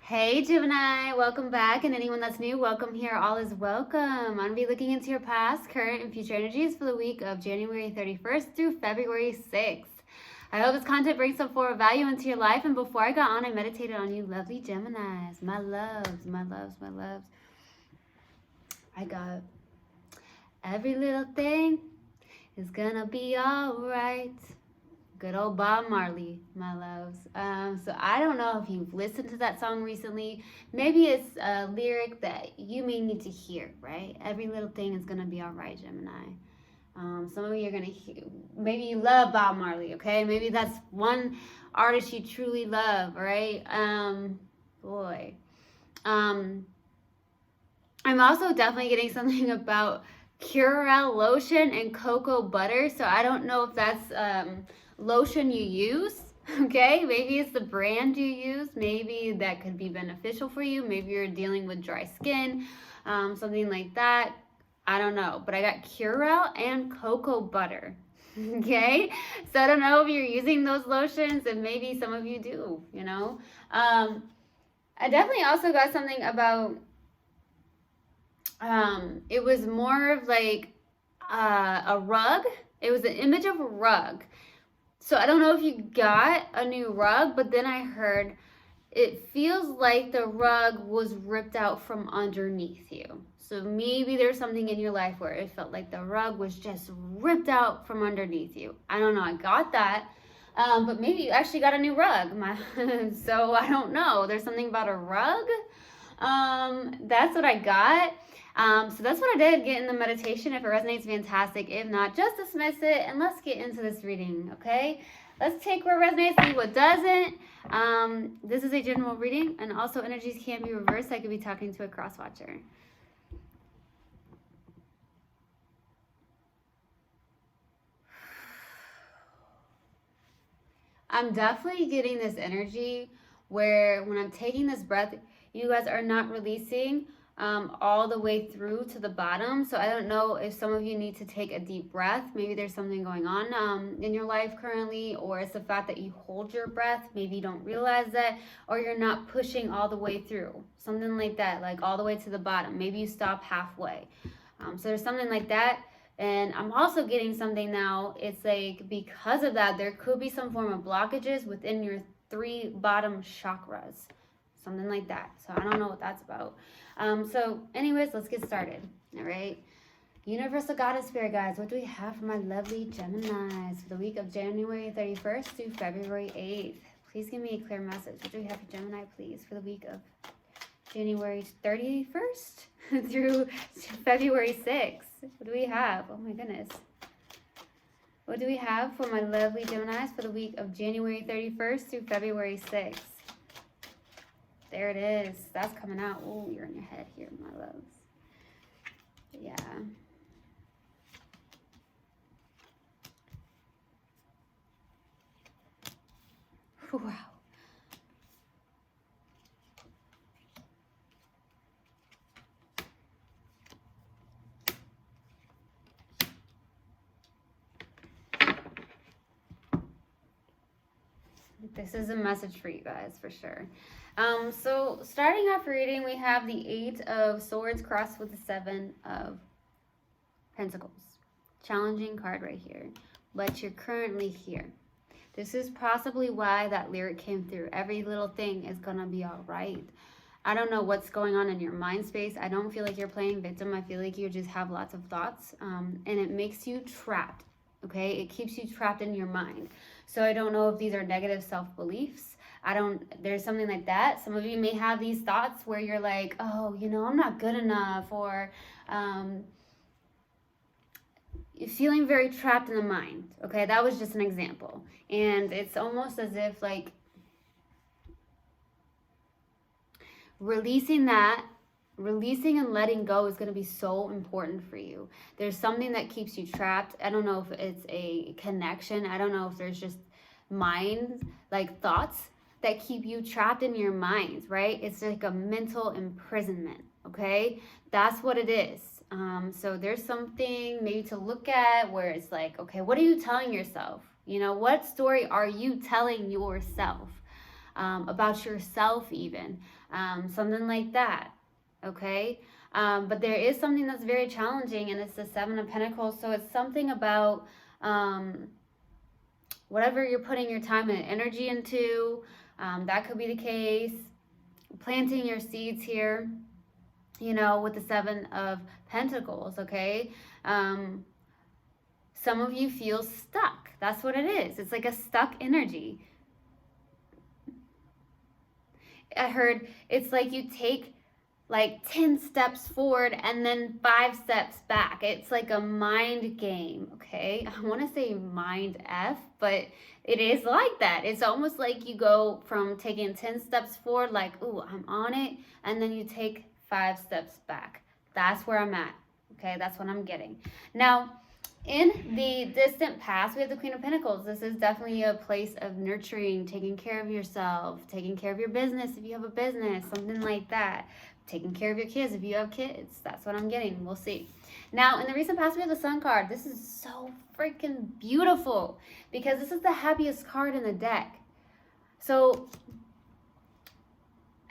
Hey Gemini, welcome back, and anyone that's new, welcome here. All is welcome. I'm going to be looking into your past, current, and future energies for the week of January 31st through February 6th. I hope this content brings some form of value into your life, and before I got on, I meditated on you lovely Geminis. My loves, my loves, my loves. I got every little thing is gonna be alright. Good old Bob Marley, my loves. So I don't know if you've listened to that song recently. Maybe it's a lyric that you may need to hear, right? Every little thing is going to be all right, Gemini. Some of you are going to hear, maybe you love Bob Marley, okay? Maybe that's one artist you truly love, right? Boy. I'm also definitely getting something about Curel lotion and cocoa butter. So I don't know if that's lotion you use, okay? Maybe it's the brand you use. Maybe that could be beneficial for you. Maybe you're dealing with dry skin, something like that. I don't know, but I got Curel and cocoa butter, okay? So I don't know if you're using those lotions, and maybe some of you do, you know? I definitely also got something about, it was more of like a rug. It was an image of a rug. So I don't know if you got a new rug, but then I heard it feels like the rug was ripped out from underneath you. So maybe there's something in your life where it felt like the rug was just ripped out from underneath you. I don't know. I got that. But maybe you actually got a new rug. So I don't know. There's something about a rug. That's what I got. So that's what I did, get in the meditation. If it resonates, fantastic. If not, just dismiss it, and let's get into this reading, okay? Let's take what resonates, leave what doesn't. This is a general reading, and also energies can be reversed. I could be talking to a cross-watcher. I'm definitely getting this energy where when I'm taking this breath, you guys are not releasing all the way through to the bottom. So I don't know if some of you need to take a deep breath. Maybe there's something going on in your life currently, or it's the fact that you hold your breath. Maybe you don't realize that, or you're not pushing all the way through. Something like that, like all the way to the bottom. Maybe you stop halfway. So there's something like that. And I'm also getting something now. It's like because of that, there could be some form of blockages within your 3 bottom chakras. Something like that. So I don't know what that's about. So anyways, let's get started. All right. Universal Goddess Spirit Guides, what do we have for my lovely Geminis for the week of January 31st through February 8th? Please give me a clear message. What do we have for Gemini, please, for the week of January 31st through February 6th? What do we have? Oh my goodness. What do we have for my lovely Geminis for the week of January 31st through February 6th? There it is. That's coming out. Oh, you're in your head here, my loves. Yeah. Wow. This is a message for you guys, for sure. So starting off reading, we have the 8 of Swords crossed with the 7 of Pentacles. Challenging card right here. But you're currently here. This is possibly why that lyric came through. Every little thing is going to be all right. I don't know what's going on in your mind space. I don't feel like you're playing victim. I feel like you just have lots of thoughts. And it makes you trapped. Okay? It keeps you trapped in your mind. So I don't know if these are negative self-beliefs. There's something like that. Some of you may have these thoughts where you're like, oh, you know, I'm not good enough, or you're feeling very trapped in the mind. Okay, that was just an example. And it's almost as if like releasing and letting go is going to be so important for you. There's something that keeps you trapped. I don't know if it's a connection. I don't know if there's just mind, like thoughts that keep you trapped in your mind, right? It's like a mental imprisonment, okay? That's what it is. So there's something maybe to look at where it's like, okay, what are you telling yourself? You know, what story are you telling yourself? about yourself even, something like that, okay? But there is something that's very challenging, and it's the Seven of Pentacles. So it's something about whatever you're putting your time and energy into. That could be the case. Planting your seeds here, you know, with the Seven of Pentacles, okay? Some of you feel stuck. That's what it is. It's like a stuck energy. I heard it's like you take like 10 steps forward and then 5 steps back. It's like a mind game, okay? I want to say mind F, but it is like that. It's almost like you go from taking 10 steps forward, like, ooh, I'm on it, and then you take 5 steps back. That's where I'm at, okay? That's what I'm getting. Now, in the distant past, we have the Queen of Pentacles. This is definitely a place of nurturing, taking care of yourself, taking care of your business if you have a business, something like that. Taking care of your kids if you have kids. That's what I'm getting. We'll see. Now, in the recent past, we have the Sun card. This is so freaking beautiful because this is the happiest card in the deck. So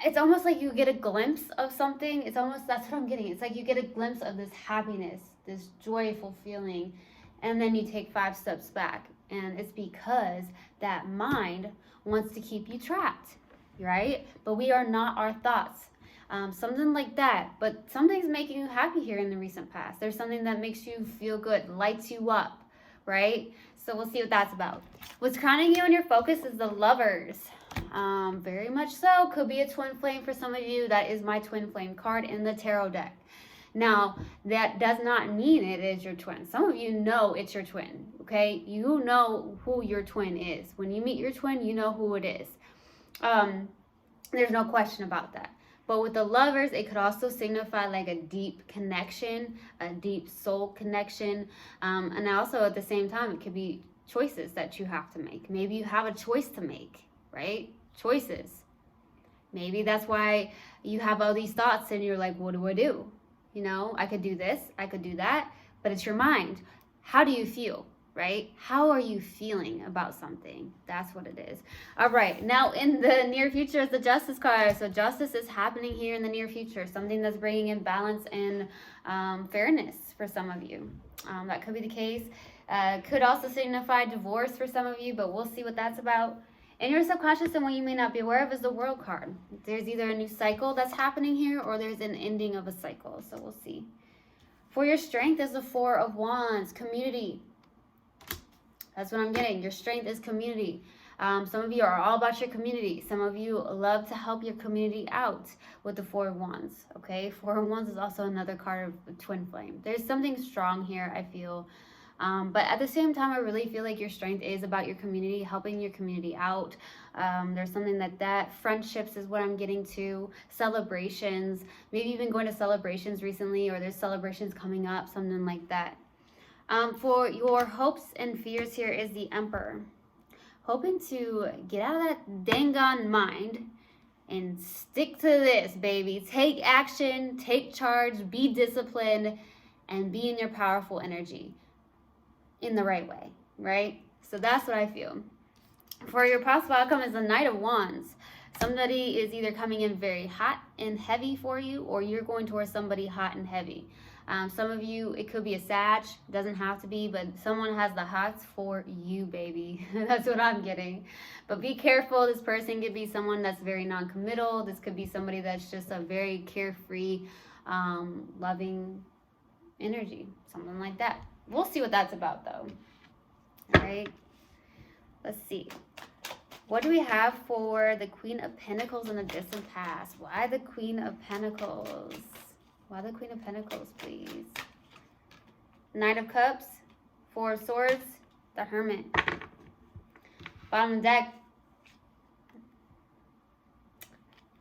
it's almost like you get a glimpse of something. It's almost, that's what I'm getting. It's like you get a glimpse of this happiness, this joyful feeling, and then you take 5 steps back. And it's because that mind wants to keep you trapped, right? But we are not our thoughts. Something like that, but something's making you happy here in the recent past. There's something that makes you feel good, lights you up, right? So we'll see what that's about. What's crowning you in your focus is the Lovers. Very much so. Could be a twin flame for some of you. That is my twin flame card in the tarot deck. Now, that does not mean it is your twin. Some of you know it's your twin, okay? You know who your twin is. When you meet your twin, you know who it is. There's no question about that. But with the Lovers, it could also signify like a deep connection, a deep soul connection. And also at the same time, it could be choices that you have to make. Maybe you have a choice to make, right? Choices. Maybe that's why you have all these thoughts and you're like, what do I do? You know, I could do this, I could do that, but it's your mind. How do you feel? Right? How are you feeling about something? That's what it is. All right. Now, in the near future is the Justice card. So justice is happening here in the near future. Something that's bringing in balance and fairness for some of you. That could be the case. Could also signify divorce for some of you, but we'll see what that's about. In your subconscious, and what you may not be aware of is the World card. There's either a new cycle that's happening here or there's an ending of a cycle. So we'll see. For your strength is the Four of Wands, community. That's what I'm getting. Your strength is community. Some of you are all about your community. Some of you love to help your community out with the Four of Wands. Okay, Four of Wands is also another card of twin flame. There's something strong here, I feel. But at the same time, I really feel like your strength is about your community, helping your community out. There's something that friendships is what I'm getting to. Celebrations. Maybe you've been going to celebrations recently, or there's celebrations coming up, something like that. For your hopes and fears here is the Emperor. Hoping to get out of that dang on mind and stick to this, baby. Take action, take charge, be disciplined, and be in your powerful energy in the right way, right? So that's what I feel. For your possible outcome is the Knight of Wands. Somebody is either coming in very hot and heavy for you, or you're going towards somebody hot and heavy. Some of you, it could be a Sag, doesn't have to be, but someone has the hots for you, baby. That's what I'm getting. But be careful. This person could be someone that's very non-committal. This could be somebody that's just a very carefree, loving energy, something like that. We'll see what that's about, though. All right. Let's see. What do we have for the Queen of Pentacles in the distant past? Why the Queen of Pentacles? Why the Queen of Pentacles, please? Knight of Cups, Four of Swords, the Hermit. Bottom of the deck,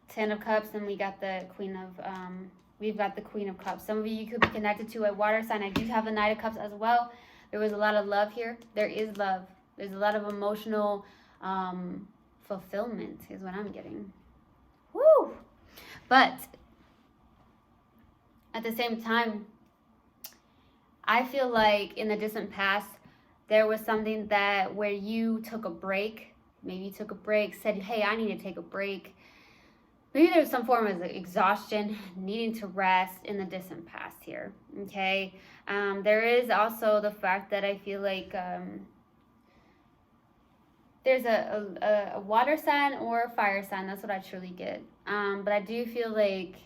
Ten of Cups, and we got the Queen of, we've got the Queen of Cups. Some of you could be connected to a water sign. I do have the Knight of Cups as well. There was a lot of love here. There is love. There's a lot of emotional fulfillment is what I'm getting. Woo! But at the same time, I feel like in the distant past, there was something that where you took a break Maybe you took a break, said, hey, I need to take a break. Maybe there's some form of exhaustion, needing to rest in the distant past here, okay? There is also the fact that I feel like there's a water sign or a fire sign. That's what I truly get. But I do feel like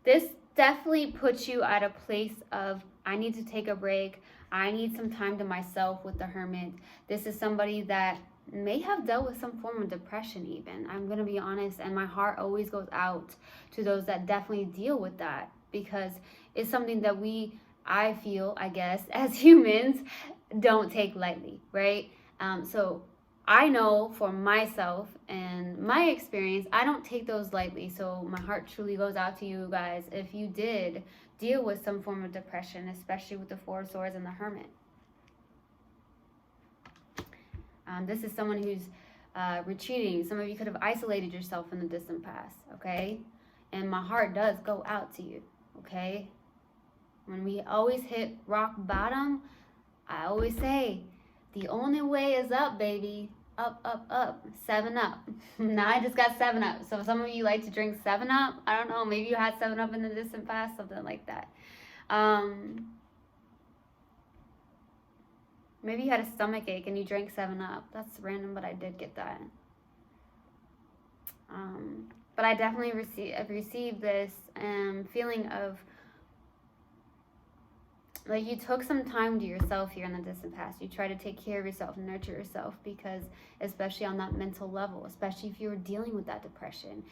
this definitely puts you at a place of, I need to take a break. I need some time to myself with the Hermit. This is somebody that may have dealt with some form of depression even. I'm going to be honest, and my heart always goes out to those that definitely deal with that, because it's something that I feel, I guess, as humans, don't take lightly, right? So I know for myself and my experience, I don't take those lightly. So my heart truly goes out to you guys if you did deal with some form of depression, especially with the Four of Swords and the Hermit. This is someone who's retreating. Some of you could have isolated yourself in the distant past, okay? And my heart does go out to you, okay? When we always hit rock bottom, I always say, the only way is up, baby. Up, up, up. 7-Up. Now I just got 7-Up. So some of you like to drink 7-Up. I don't know. Maybe you had 7-Up in the distant past. Something like that. Maybe you had a stomach ache and you drank 7-Up. That's random, but I did get that. But I definitely received this feeling of, like, you took some time to yourself here in the distant past. You try to take care of yourself and nurture yourself, because especially on that mental level, especially if you were dealing with that depression,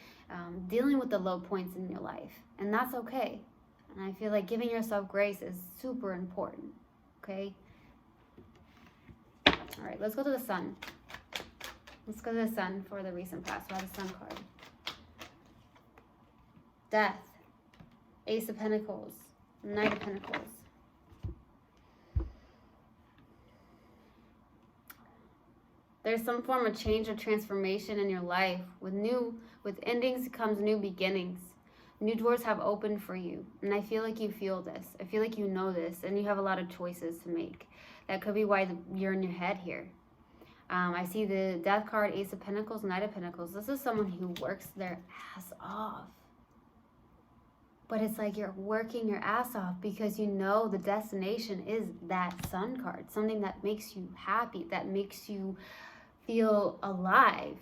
dealing with the low points in your life, and that's okay. And I feel like giving yourself grace is super important, okay? All right, let's go to the Sun. Let's go to the Sun for the recent past. Why the Sun card? Death, Ace of Pentacles, Knight of Pentacles. There's some form of change or transformation in your life. With endings comes new beginnings. New doors have opened for you. And I feel like you feel this. I feel like you know this. And you have a lot of choices to make. That could be why you're in your head here. I see the Death card, Ace of Pentacles, Knight of Pentacles. This is someone who works their ass off. But it's like you're working your ass off because you know the destination is that Sun card. Something that makes you happy, that makes you feel alive.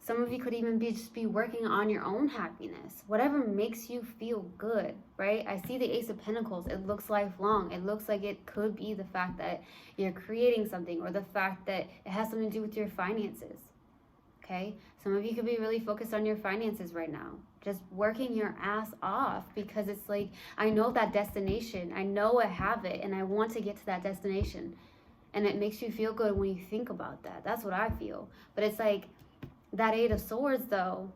Some of you could even just be working on your own happiness. Whatever makes you feel good, right? I see the Ace of Pentacles. It looks lifelong. It looks like it could be the fact that you're creating something, or the fact that it has something to do with your finances, okay? Some of you could be really focused on your finances right now. Just working your ass off, because it's like, I know that destination. I know I have it, and I want to get to that destination. And it makes you feel good when you think about that. That's what I feel. But it's like, that Eight of Swords, though,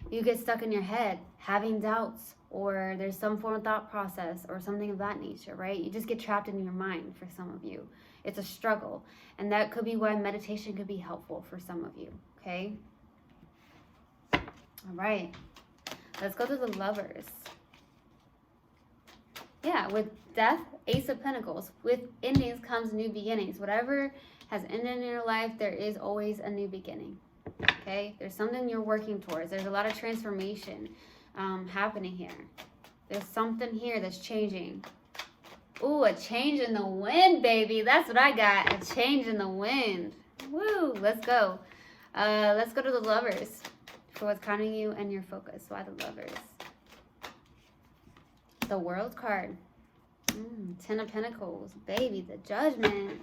you get stuck in your head having doubts, or there's some form of thought process or something of that nature, right? You just get trapped in your mind for some of you. It's a struggle. And that could be why meditation could be helpful for some of you, okay? All right. Let's go to the Lovers. Yeah, with Death, Ace of Pentacles. With endings comes new beginnings. Whatever has ended in your life, there is always a new beginning. Okay? There's something you're working towards. There's a lot of transformation happening here. There's something here that's changing. Ooh, a change in the wind, baby. That's what I got. A change in the wind. Woo! Let's go. Let's go to the Lovers for what's counting you and your focus. Why the Lovers? The World card. Ten of Pentacles. Baby, the Judgment.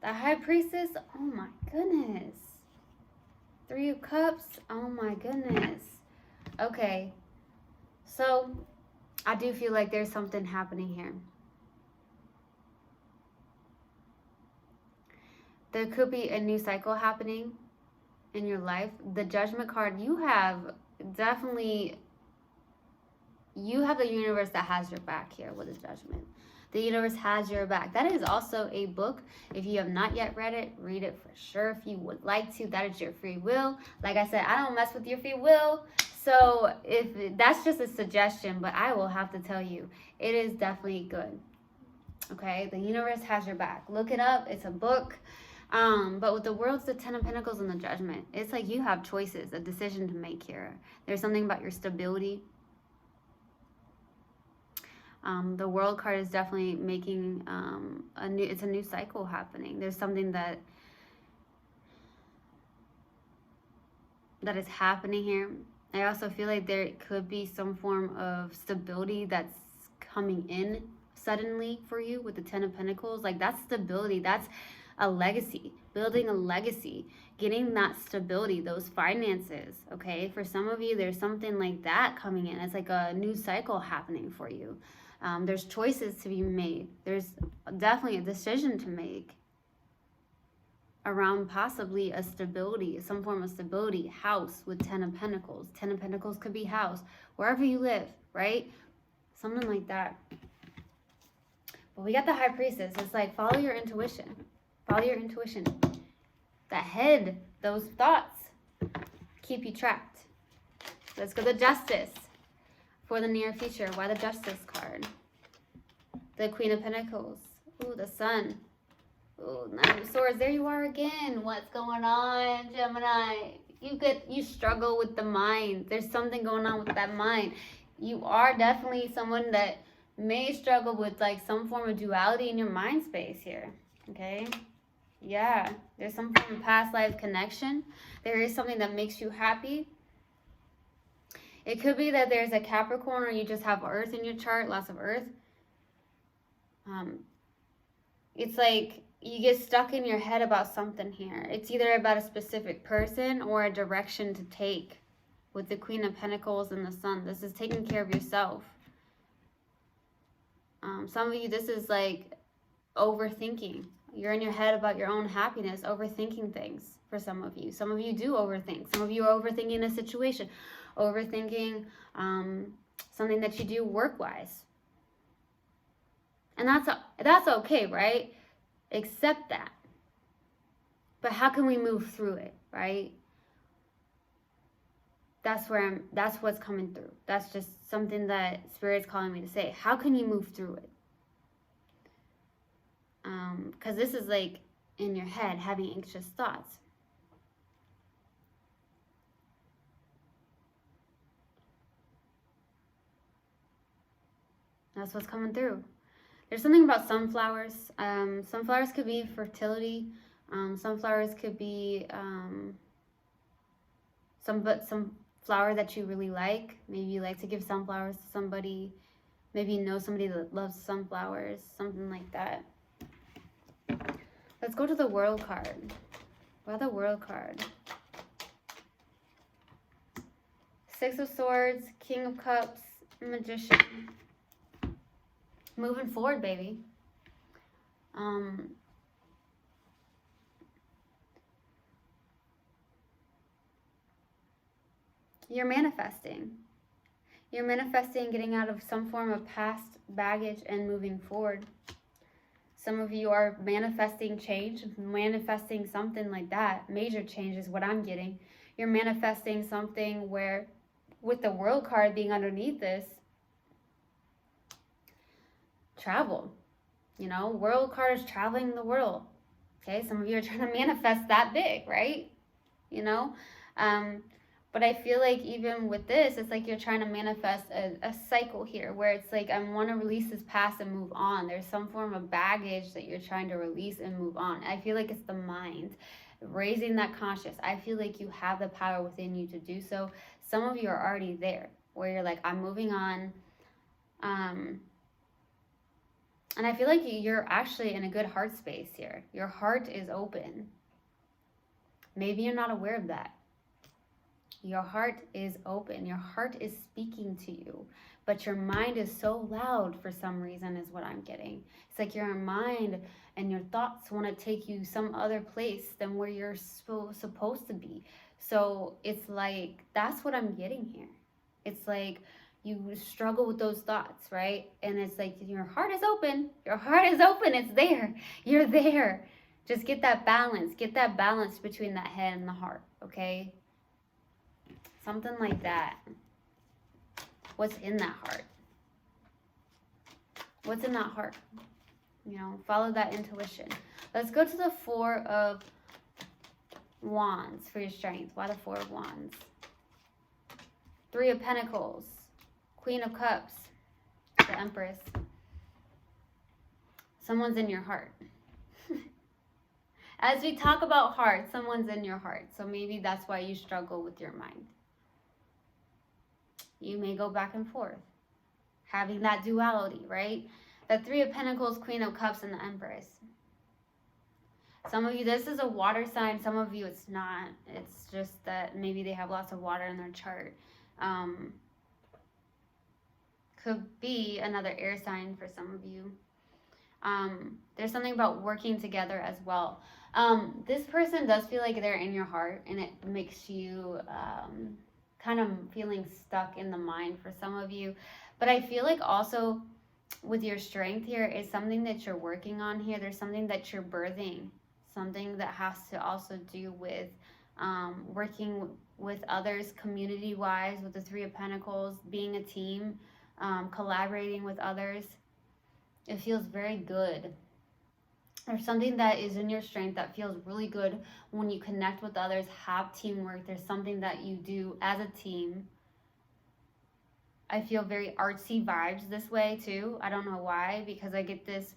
The High Priestess. Oh my goodness. Three of Cups. Oh my goodness. Okay. So, I do feel like there's something happening here. There could be a new cycle happening in your life. The Judgment card, you have definitely, you have the universe that has your back here with the Judgment. The universe has your back. That is also a book. If you have not yet read it for sure. If you would like to, that is your free will. Like I said, I don't mess with your free will. So if that's just a suggestion, but I will have to tell you, it is definitely good. Okay, the universe has your back. Look it up. It's a book. But with the World's the Ten of Pentacles and the Judgment, it's like you have choices, a decision to make here. There's something about your stability. The World card is definitely making it's a new cycle happening. There's something that is happening here. I also feel like there could be some form of stability that's coming in suddenly for you with the Ten of Pentacles. Like, that's stability. That's a legacy, building a legacy, getting that stability, those finances. Okay, for some of you, there's something like that coming in. It's like a new cycle happening for you. There's choices to be made. There's definitely a decision to make around possibly a stability, some form of stability. House with Ten of Pentacles. Ten of Pentacles could be house, wherever you live, right? Something like that. But we got the High Priestess. It's like, follow your intuition. Follow your intuition. That head, those thoughts keep you trapped. Let's go to Justice for the near future. Why the Justice card? The Queen of Pentacles. Ooh, the Sun. Ooh, Nine of Swords. There you are again. What's going on, Gemini? You struggle with the mind. There's something going on with that mind. You are definitely someone that may struggle with like some form of duality in your mind space here. Okay? Yeah, there's some form of past life connection. There is something that makes you happy. It could be that there's a Capricorn, or you just have Earth in your chart, lots of Earth. It's like you get stuck in your head about something here. It's either about a specific person or a direction to take with the Queen of Pentacles and the Sun. This is taking care of yourself. Some of you, this is like overthinking. You're in your head about your own happiness, overthinking things for some of you. Some of you do overthink. Some of you are overthinking a situation, overthinking something that you do work-wise. And that's okay, right? Accept that. But how can we move through it, right? That's what's coming through. That's just something that Spirit's calling me to say. How can you move through it? Because this is like in your head, having anxious thoughts. That's what's coming through. There's something about sunflowers. Sunflowers could be fertility. Sunflowers could be some flower that you really like. Maybe you like to give sunflowers to somebody. Maybe you know somebody that loves sunflowers. Something like that. Let's go to the World card. Why the World card? Six of Swords, King of Cups, Magician. Moving forward, baby. You're manifesting. You're manifesting getting out of some form of past baggage and moving forward. Some of you are manifesting change, manifesting something like that. Major change is what I'm getting. You're manifesting something where, with the World card being underneath this, travel. You know, World card is traveling the world. Okay, some of you are trying to manifest that big, right? You know, but I feel like even with this, it's like you're trying to manifest a cycle here where it's like, I want to release this past and move on. There's some form of baggage that you're trying to release and move on. I feel like it's the mind, raising that conscious. I feel like you have the power within you to do so. Some of you are already there where you're like, I'm moving on. And I feel like you're actually in a good heart space here. Your heart is open. Maybe you're not aware of that. Your heart is open. Your heart is speaking to you. But your mind is so loud for some reason is what I'm getting. It's like your mind and your thoughts want to take you some other place than where you're supposed to be. So it's like, that's what I'm getting here. It's like you struggle with those thoughts, right? And it's like your heart is open. Your heart is open. It's there. You're there. Just get that balance. Get that balance between that head and the heart, okay? Something like that. What's in that heart? What's in that heart? You know, follow that intuition. Let's go to the Four of Wands for your strength. Why the Four of Wands? Three of Pentacles. Queen of Cups. The Empress. Someone's in your heart. As we talk about heart, someone's in your heart. So maybe that's why you struggle with your mind. You may go back and forth, having that duality, right? The Three of Pentacles, Queen of Cups, and the Empress. Some of you, this is a water sign. Some of you, it's not. It's just that maybe they have lots of water in their chart. Could be another air sign for some of you. There's something about working together as well. This person does feel like they're in your heart, and it makes you kind of feeling stuck in the mind for some of you. But I feel like also with your strength here is something that you're working on here. There's something that you're birthing, something that has to also do with working with others community-wise, with the Three of Pentacles, being a team, collaborating with others. It feels very good. There's something that is in your strength that feels really good when you connect with others, have teamwork. There's something that you do as a team. I feel very artsy vibes this way too. I don't know why, because I get this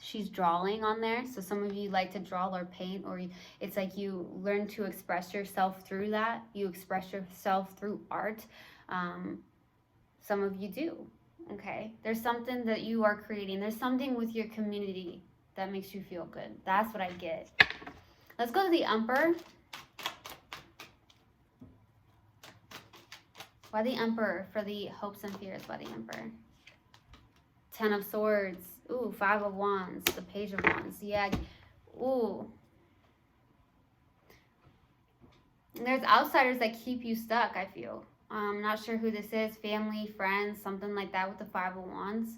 she's drawing on there. So some of you like to draw or paint, or it's like you learn to express yourself through that. You express yourself through art. Some of you do. Okay, there's something that you are creating. There's something with your community that makes you feel good. That's what I get. Let's go to the Emperor. Why the Emperor for the hopes and fears? Why the Emperor? Ten of Swords. Ooh, Five of Wands. The Page of Wands. Yeah. Ooh. And there's outsiders that keep you stuck, I feel. I'm not sure who this is. Family, friends, something like that with the Five of Wands.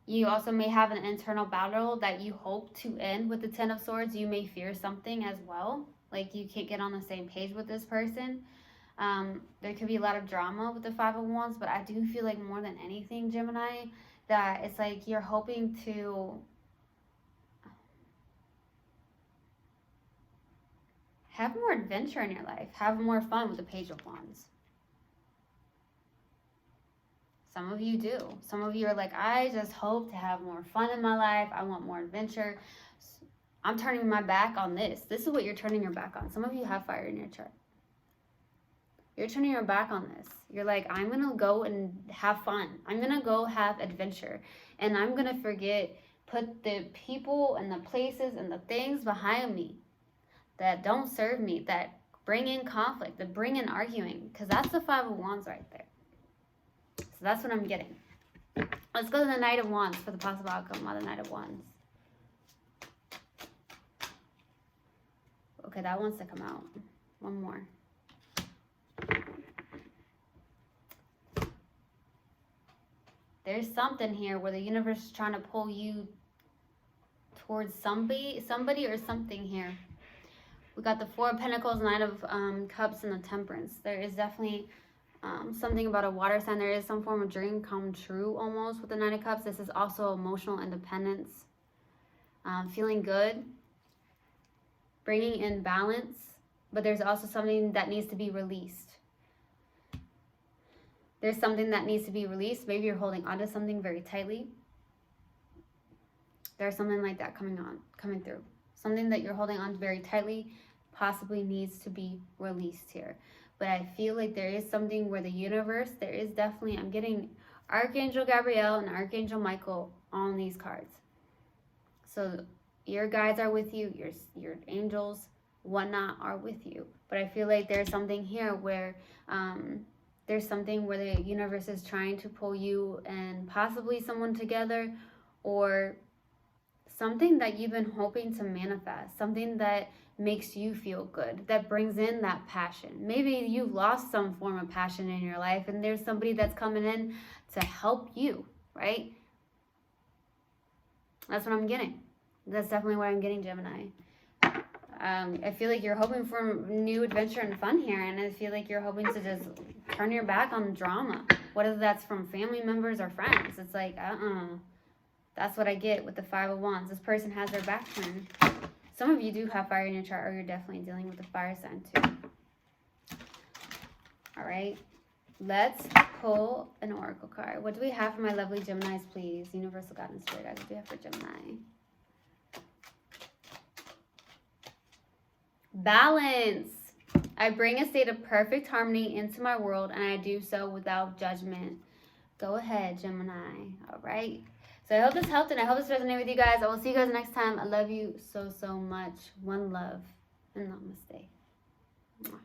You also may have an internal battle that you hope to end with the Ten of Swords. You may fear something as well. Like you can't get on the same page with this person. There could be a lot of drama with the Five of Wands, but I do feel like more than anything, Gemini, that it's like you're hoping to have more adventure in your life. Have more fun with the Page of Wands. Some of you do. Some of you are like, I just hope to have more fun in my life. I want more adventure. I'm turning my back on this. This is what you're turning your back on. Some of you have fire in your chart. You're turning your back on this. You're like, I'm going to go and have fun. I'm going to go have adventure. And I'm going to put the people and the places and the things behind me that don't serve me, that bring in conflict, that bring in arguing. Because that's the Five of Wands right there. So that's what I'm getting. Let's go to the Knight of Wands for the possible outcome. Why the Knight of Wands? Okay, that wants to come out. One more. There's something here where the universe is trying to pull you towards somebody or something here. We got the Four of Pentacles, Knight of Cups, and the Temperance. There is definitely something about a water sign. There is some form of dream come true almost with the Knight of Cups. This is also emotional independence. Feeling good. Bringing in balance. But there's also something that needs to be released. There's something that needs to be released. Maybe you're holding onto something very tightly. There's something like that coming through. Something that you're holding on very tightly possibly needs to be released here. But I feel like there is something where the universe, there is definitely, I'm getting Archangel Gabriel and Archangel Michael on these cards. So your guides are with you, your angels, whatnot are with you. But I feel like there's something here where there's something where the universe is trying to pull you and possibly someone together, or something that you've been hoping to manifest, something that makes you feel good, that brings in that passion. Maybe you've lost some form of passion in your life and there's somebody that's coming in to help you, right? That's what I'm getting. That's definitely what I'm getting, Gemini. I feel like you're hoping for new adventure and fun here, and I feel like you're hoping to just turn your back on drama, whether that's from family members or friends. It's like, that's what I get with the Five of Wands. This person has their back turned. Some of you do have fire in your chart, or you're definitely dealing with a fire sign too. All right, let's pull an oracle card. What do we have for my lovely Geminis, please? Universal God and Spirit guides, what do we have for Gemini? Balance. I bring a state of perfect harmony into my world, and I do so without judgment. Go ahead, Gemini. All right. So I hope this helped, and I hope this resonated with you guys. I will see you guys next time. I love you so, so much. One love, and namaste. Mwah.